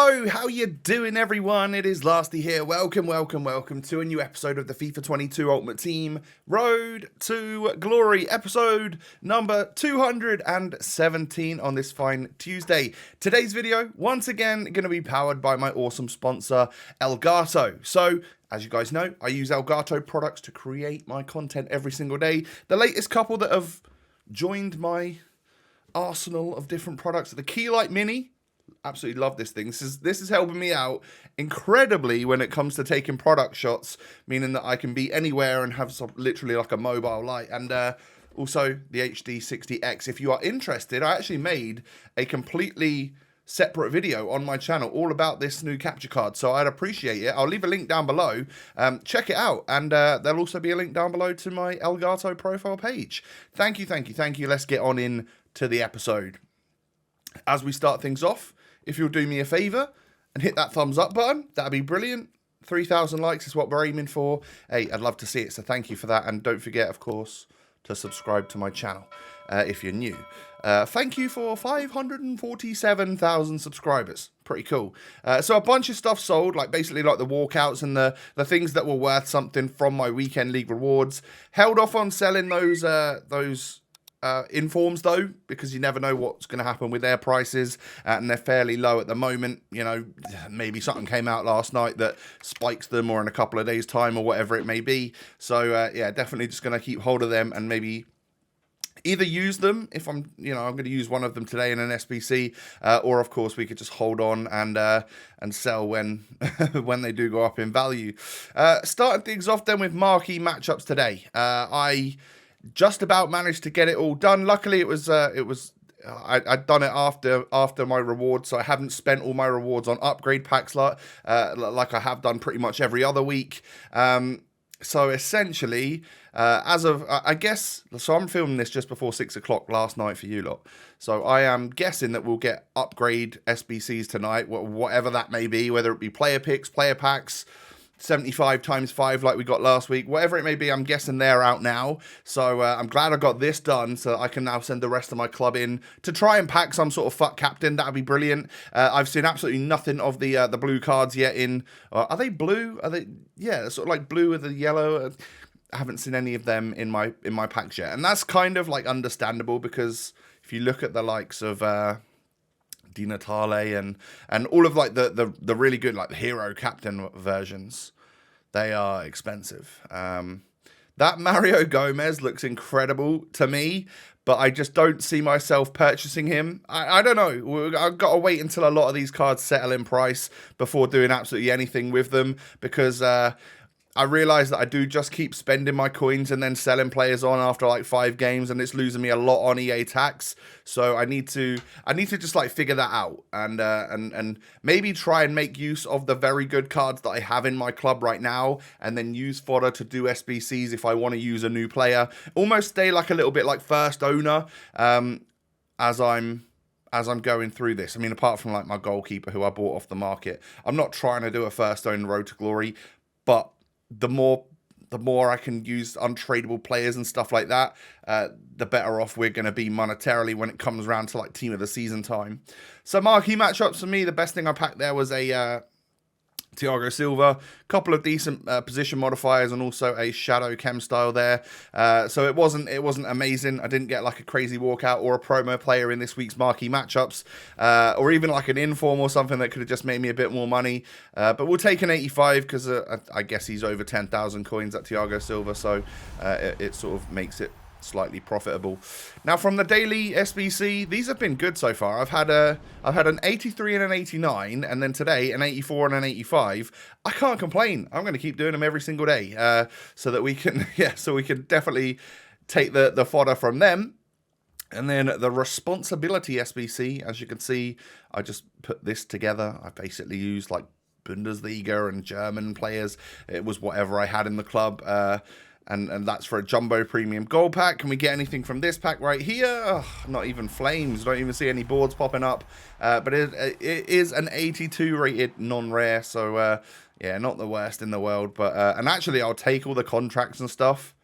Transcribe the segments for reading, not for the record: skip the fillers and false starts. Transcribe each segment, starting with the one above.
Yo, how you doing, everyone? It is Lasty here. Welcome to a new episode of the FIFA 22 Ultimate Team Road to Glory, episode number 217 on this fine Tuesday. Today's video, once again, going to be powered by my awesome sponsor, Elgato. So, as you guys know, I use Elgato products to create my content every single day. The latest couple that have joined my arsenal of different products are the Keylight Mini. Absolutely love this thing. This is helping me out incredibly when it comes to taking product shots, meaning that I can be anywhere and have literally like a mobile light. And also the HD60X. If you are interested, I actually made a completely separate video on my channel all about this new capture card, so I'd appreciate it. I'll leave a link down below. Check it out, and there'll also be a link down below to my Elgato profile page. Thank you. Let's get on in to the episode. As we start things off, if you'll do me a favor and hit that thumbs up button, that'd be brilliant. 3,000 likes is what we're aiming for. Hey, I'd love to see it, so thank you for that. And don't forget, of course, to subscribe to my channel if you're new. Thank you for 547,000 subscribers. Pretty cool. So a bunch of stuff sold, like basically like the walkouts and the things that were worth something from my weekend league rewards. Held off on selling those informs though, because you never know what's going to happen with their prices, and they're fairly low at the moment. You know, maybe something came out last night that spikes them, or in a couple of days time, or whatever it may be. So yeah, definitely just going to keep hold of them and maybe either use them if I'm going to use one of them today in an SBC, or of course we could just hold on and sell when when they do go up in value. Starting things off then with marquee matchups today. I just about managed to get it all done. Luckily, I'd done it after my rewards, so I haven't spent all my rewards on upgrade packs like I have done pretty much every other week. So essentially, as of I guess, so I'm filming this just before 6 o'clock last night for you lot. So I am guessing that we'll get upgrade SBCs tonight, whatever that may be, whether it be player picks, player packs, 75 times 5 like we got last week, whatever it may be. I'm guessing they're out now, so I'm glad I got this done, so I can now send the rest of my club in to try and pack some sort of fuck captain. That'd be brilliant. I've seen absolutely nothing of the blue cards yet in are they blue? Are they, yeah, sort of like blue with the yellow. I haven't seen any of them in my packs yet, and that's kind of like understandable, because if you look at the likes of Di Natale and all of like the really good like the hero captain versions, they are expensive. That Mario Gomez looks incredible to me, but I just don't see myself purchasing him. I don't know. I've got to wait until a lot of these cards settle in price before doing absolutely anything with them, because I realize that I do just keep spending my coins and then selling players on after like 5 games, and it's losing me a lot on EA tax. So I need to just like figure that out, and maybe try and make use of the very good cards that I have in my club right now, and then use fodder to do SBCs if I want to use a new player. Almost stay like a little bit like first owner as I'm going through this. I mean, apart from like my goalkeeper who I bought off the market, I'm not trying to do a first owner road to glory, but the more I can use untradeable players and stuff like that, the better off we're going to be monetarily when it comes around to like team of the season time. So marquee matchups for me, the best thing I packed there was a Thiago Silva, couple of decent position modifiers, and also a shadow chem style there. So it wasn't amazing. I didn't get like a crazy walkout or a promo player in this week's marquee matchups, or even like an inform or something that could have just made me a bit more money. But we'll take an 85 because I guess he's over 10,000 coins at Thiago Silva, so it sort of makes it slightly profitable. Now from the daily SBC, these have been good so far. I've had an 83 and an 89, and then today an 84 and an 85. I can't complain. I'm going to keep doing them every single day, so that we can definitely take the fodder from them. And then the responsibility SBC, as you can see, I just put this together. I basically used like Bundesliga and German players. It was whatever I had in the club. And that's for a jumbo premium gold pack. Can we get anything from this pack right here? Oh, not even flames. Don't even see any boards popping up. But it is an 82 rated non-rare. So, yeah, not the worst in the world. But and actually, I'll take all the contracts and stuff.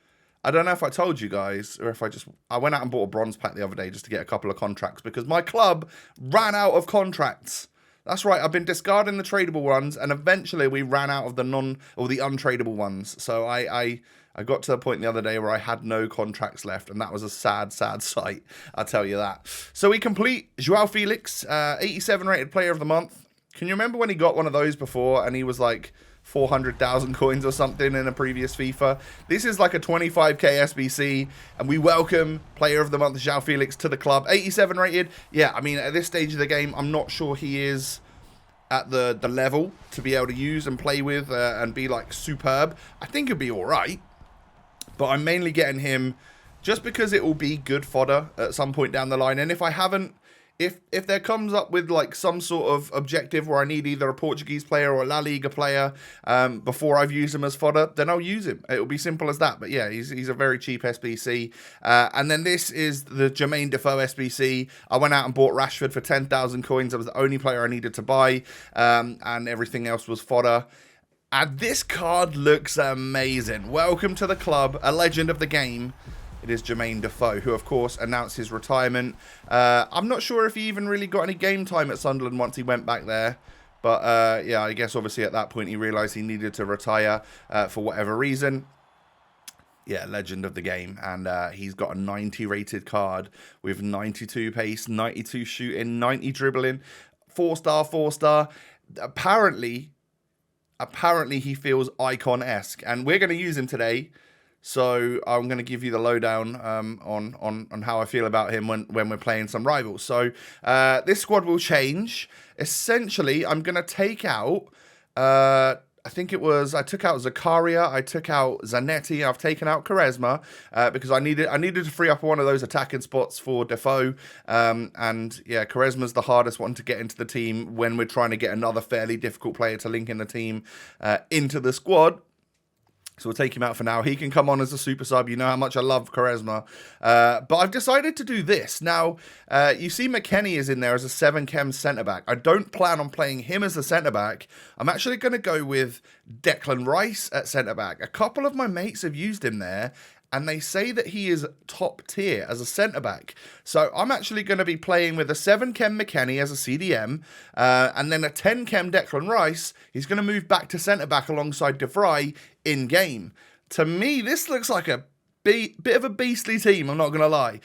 I don't know if I told you guys, or if I went out and bought a bronze pack the other day just to get a couple of contracts, because my club ran out of contracts. That's right. I've been discarding the tradable ones, and eventually we ran out of the the untradeable ones. So I got to the point the other day where I had no contracts left, and that was a sad, sad sight. I'll tell you that. So we complete João Felix, 87 rated player of the month. Can you remember when he got one of those before, and he was like 400,000 coins or something in a previous FIFA? This is like a 25k SBC, and we welcome player of the month João Felix to the club. 87 rated. Yeah, I mean, at this stage of the game, I'm not sure he is at the level to be able to use and play with and be like superb. I think he'll be all right, but I'm mainly getting him just because it will be good fodder at some point down the line. And if I haven't, if there comes up with like some sort of objective where I need either a Portuguese player or a La Liga player before I've used him as fodder, then I'll use him. It'll be simple as that. But yeah, he's a very cheap SBC. And then this is the Jermain Defoe SBC. I went out and bought Rashford for 10,000 coins. That was the only player I needed to buy, and everything else was fodder. And this card looks amazing. Welcome to the club, a legend of the game. It is Jermain Defoe, who, of course, announced his retirement. I'm not sure if he even really got any game time at Sunderland once he went back there. But, yeah, I guess, obviously, at that point, he realised he needed to retire for whatever reason. Yeah, legend of the game. And he's got a 90 rated card with 92 pace, 92 shooting, 90 dribbling, 4-star, 4-star. Apparently, he feels Icon-esque. And we're going to use him today. So I'm going to give you the lowdown on how I feel about him when we're playing some rivals. So this squad will change. Essentially, I'm going to take out, I took out Zakaria, I took out Zanetti, I've taken out Quaresma because I needed to free up one of those attacking spots for Defoe. And yeah, Quaresma's the hardest one to get into the team when we're trying to get another fairly difficult player to link in the team into the squad. So we'll take him out for now. He can come on as a super sub. You know how much I love Quaresma. But I've decided to do this. Now, you see McKennie is in there as a 7-chem centre-back. I don't plan on playing him as a centre-back. I'm actually going to go with Declan Rice at centre-back. A couple of my mates have used him there, and they say that he is top tier as a centre-back. So I'm actually going to be playing with a 7-chem McKennie as a CDM, and then a 10-chem Declan Rice. He's going to move back to centre-back alongside De Vrij in-game. To me, this looks like a bit of a beastly team, I'm not going to lie.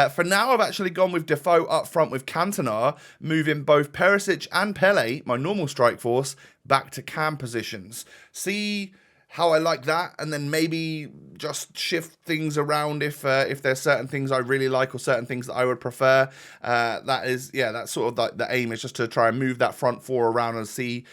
For now, I've actually gone with Defoe up front with Cantona, moving both Perisic and Pele, my normal strike force, back to cam positions. See how I like that, and then maybe just shift things around if there's certain things I really like or certain things that I would prefer. That's sort of like the aim, is just to try and move that front four around and see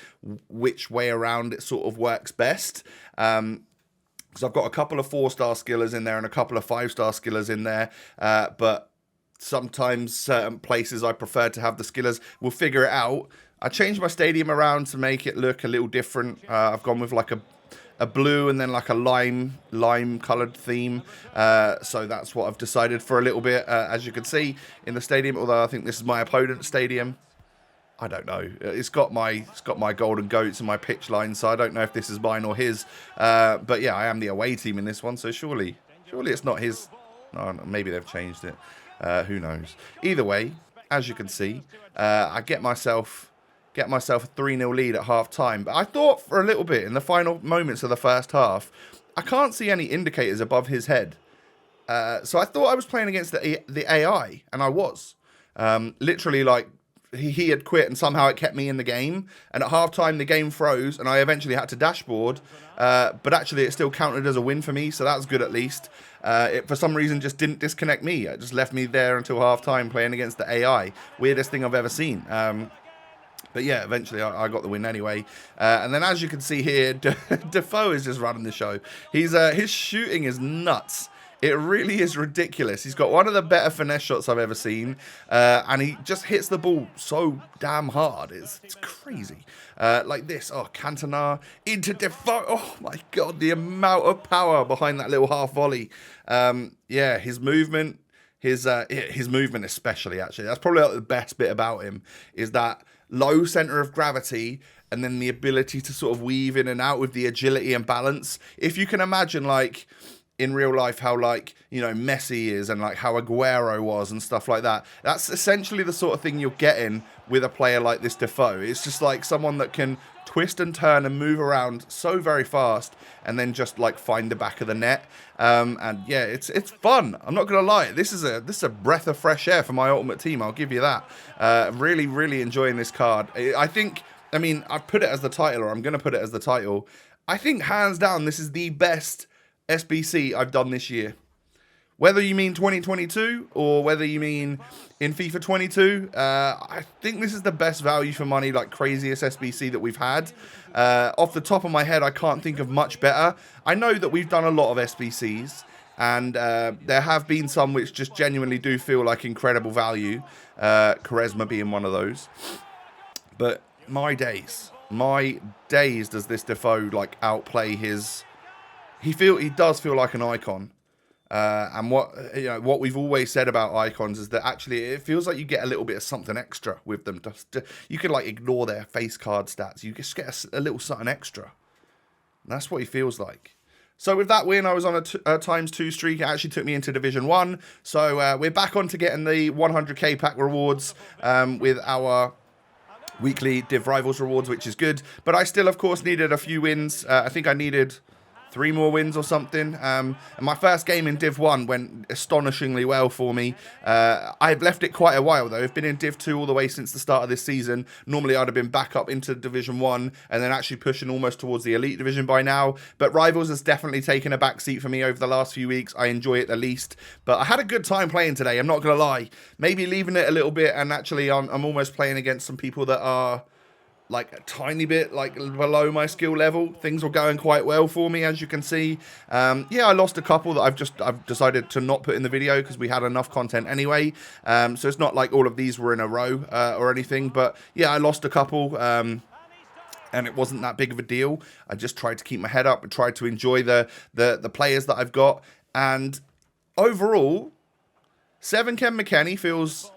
which way around it sort of works best. Because I've got a couple of 4-star skillers in there and a couple of 5-star skillers in there, but sometimes certain places I prefer to have the skillers. We'll figure it out. I changed my stadium around to make it look a little different. I've gone with like a blue and then like a lime colored theme, so that's what I've decided for a little bit, as you can see in the stadium, although I think this is my opponent's stadium. I don't know, it's got my golden goats and my pitch line, so I don't know if this is mine or his, but yeah, I am the away team in this one, so surely it's not his. No, maybe they've changed it, who knows. Either way, as you can see, I get myself a 3-0 lead at half-time. But I thought for a little bit, in the final moments of the first half, I can't see any indicators above his head. So I thought I was playing against the AI, and I was. Literally, like, he had quit, and somehow it kept me in the game. And at half-time, the game froze, and I eventually had to dashboard. But actually, it still counted as a win for me, so that's good at least. It, for some reason, just didn't disconnect me. It just left me there until half-time playing against the AI. Weirdest thing I've ever seen. But yeah, eventually I got the win anyway. And then as you can see here, Defoe is just running the show. His shooting is nuts. It really is ridiculous. He's got one of the better finesse shots I've ever seen. And he just hits the ball so damn hard. It's crazy. Like this. Oh, Cantona into Defoe. Oh my God, the amount of power behind that little half volley. Yeah, his movement. His movement especially, actually. That's probably like the best bit about him, is that low center of gravity and then the ability to sort of weave in and out with the agility and balance. If you can imagine, like, in real life how, like, you know, Messi is and like how Aguero was and stuff like that. That's essentially the sort of thing you're getting with a player like this Defoe. It's just like someone that can twist and turn and move around so very fast and then just like find the back of the net. And yeah, it's fun. I'm not gonna lie. This is a breath of fresh air for my ultimate team. I'll give you that. Really, really enjoying this card. I mean, I've put it as the title, or I'm gonna put it as the title. I think hands down, this is the best SBC I've done this year. Whether you mean 2022 or whether you mean in FIFA 22, I think this is the best value for money, like craziest SBC that we've had. Off the top of my head, I can't think of much better. I know that we've done a lot of SBCs, and there have been some which just genuinely do feel like incredible value. Charisma being one of those. But my days does this Defoe like outplay his... He does feel like an icon. And what we've always said about icons is that actually it feels like you get a little bit of something extra with them. You can like ignore their face card stats. You just get a little something extra. And that's what he feels like. So with that win, I was on a ×2 streak. It actually took me into Division 1. So we're back on to getting the 100k pack rewards with our weekly Div Rivals rewards, which is good. But I still, of course, needed a few wins. I think I needed 3 more wins or something. And my first game in Div 1 went astonishingly well for me. I've left it quite a while, though. I've been in Div 2 all the way since the start of this season. Normally, I'd have been back up into Division 1 and then actually pushing almost towards the Elite Division by now. But Rivals has definitely taken a back seat for me over the last few weeks. I enjoy it the least. But I had a good time playing today, I'm not going to lie. Maybe leaving it a little bit, and actually I'm almost playing against some people that are like a tiny bit like below my skill level. Things were going quite well for me, as you can see. Yeah, I lost a couple that I've decided to not put in the video because we had enough content anyway. So it's not like all of these were in a row or anything, but yeah, I lost a couple. And it wasn't that big of a deal. I just tried to keep my head up and tried to enjoy the players that I've got. And overall, 7 Ken McKennie feels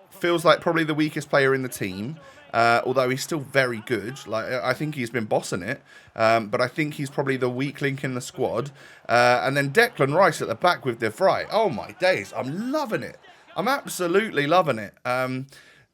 like probably the weakest player in the team. Although he's still very good. Like, I think he's been bossing it. But I think he's probably the weak link in the squad. And then Declan Rice at the back with Defoe. Oh my days, I'm loving it. I'm absolutely loving it.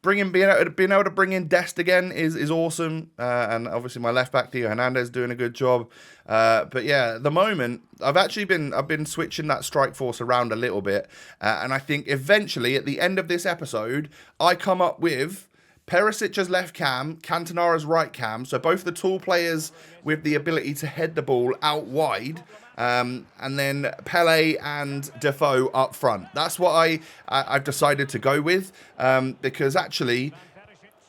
Being able to bring in Dest again is awesome. And obviously my left back Theo Hernandez doing a good job. But yeah, at the moment I've been switching that strike force around a little bit. And I think eventually at the end of this episode I come up with Perisic as left cam, Cantona as right cam, so both the tall players with the ability to head the ball out wide, and then Pele and Defoe up front. That's what I've decided to go with, because actually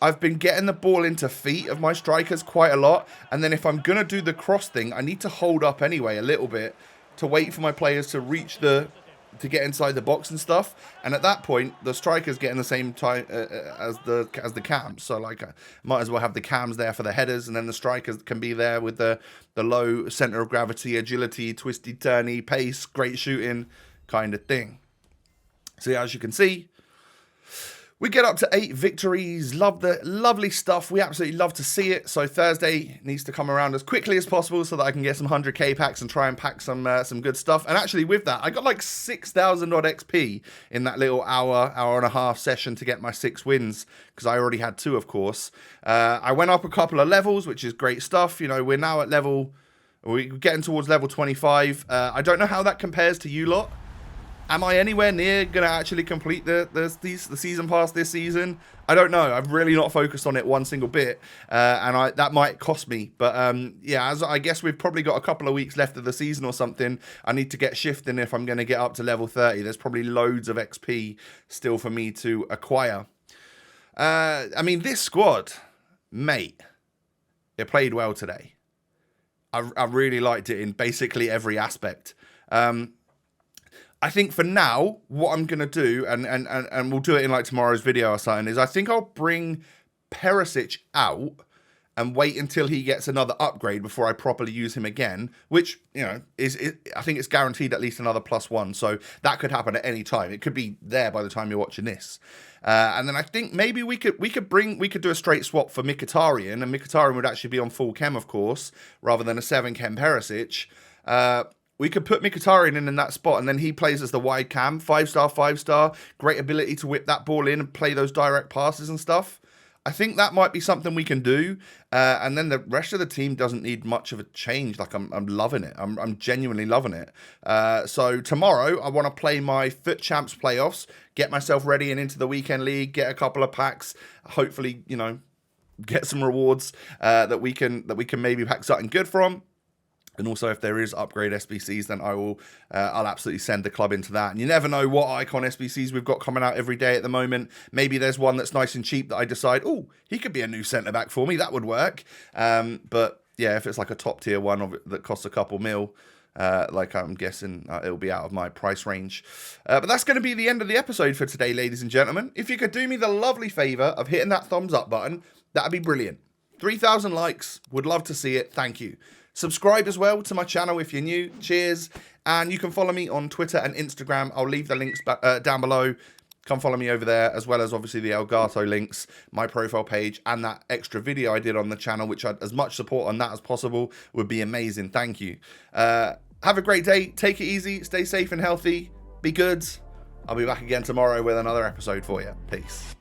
I've been getting the ball into feet of my strikers quite a lot, and then if I'm going to do the cross thing, I need to hold up anyway a little bit to wait for my players to reach to get inside the box and stuff, and at that point the strikers get in the same time as the cams, so like I might as well have the cams there for the headers, and then the strikers can be there with the low center of gravity, agility, twisty turny, pace, great shooting kind of thing. So yeah, as you can see, we get up to 8 victories. Love the lovely stuff. We absolutely love to see it. So Thursday needs to come around as quickly as possible so that I can get some 100k packs and try and pack some good stuff. And actually with that, I got like 6,000 odd XP in that little hour and a half session to get my 6 wins, because I already had 2, of course. I went up a couple of levels, which is great stuff. You know, we're now at we're getting towards level 25. I don't know how that compares to you lot. Am I anywhere near going to actually complete the season pass this season? I don't know. I've really not focused on it one single bit, and that might cost me. But yeah, as I guess we've probably got a couple of weeks left of the season or something. I need to get shifting if I'm going to get up to level 30. There's probably loads of XP still for me to acquire. I mean, this squad, mate, it played well today. I really liked it in basically every aspect. I think for now, what I'm going to do, and we'll do it in like tomorrow's video or something, is I think I'll bring Perisic out and wait until he gets another upgrade before I properly use him again, which, you know, I think it's guaranteed at least another +1, so that could happen at any time. It could be there by the time you're watching this. And then I think maybe we could do a straight swap for Mkhitaryan, and Mkhitaryan would actually be on full chem, of course, rather than a 7 chem Perisic. we could put Mkhitaryan in that spot, and then he plays as the wide cam, 5-star, 5-star, great ability to whip that ball in and play those direct passes and stuff. I think that might be something we can do, and then the rest of the team doesn't need much of a change. Like, I'm loving it. I'm genuinely loving it. So tomorrow, I want to play my Foot Champs playoffs, get myself ready and into the weekend league, get a couple of packs, hopefully, you know, get some rewards that we can maybe pack something good from. And also, if there is upgrade SBCs, then I'll absolutely send the club into that. And you never know what icon SBCs we've got coming out every day at the moment. Maybe there's one that's nice and cheap that I decide, oh, he could be a new centre-back for me. That would work. But yeah, if it's like a top-tier one of it that costs a couple mil, like I'm guessing it'll be out of my price range. But that's going to be the end of the episode for today, ladies and gentlemen. If you could do me the lovely favour of hitting that thumbs up button, that'd be brilliant. 3,000 likes. Would love to see it. Thank you. Subscribe as well to my channel if you're new. Cheers. And you can follow me on Twitter and Instagram. I'll leave the links down below. Come follow me over there, as well as obviously the Elgato links, my profile page, and that extra video I did on the channel, which as much support on that as possible would be amazing. Thank you. Have a great day. Take it easy. Stay safe and healthy. Be good. I'll be back again tomorrow with another episode for you. Peace.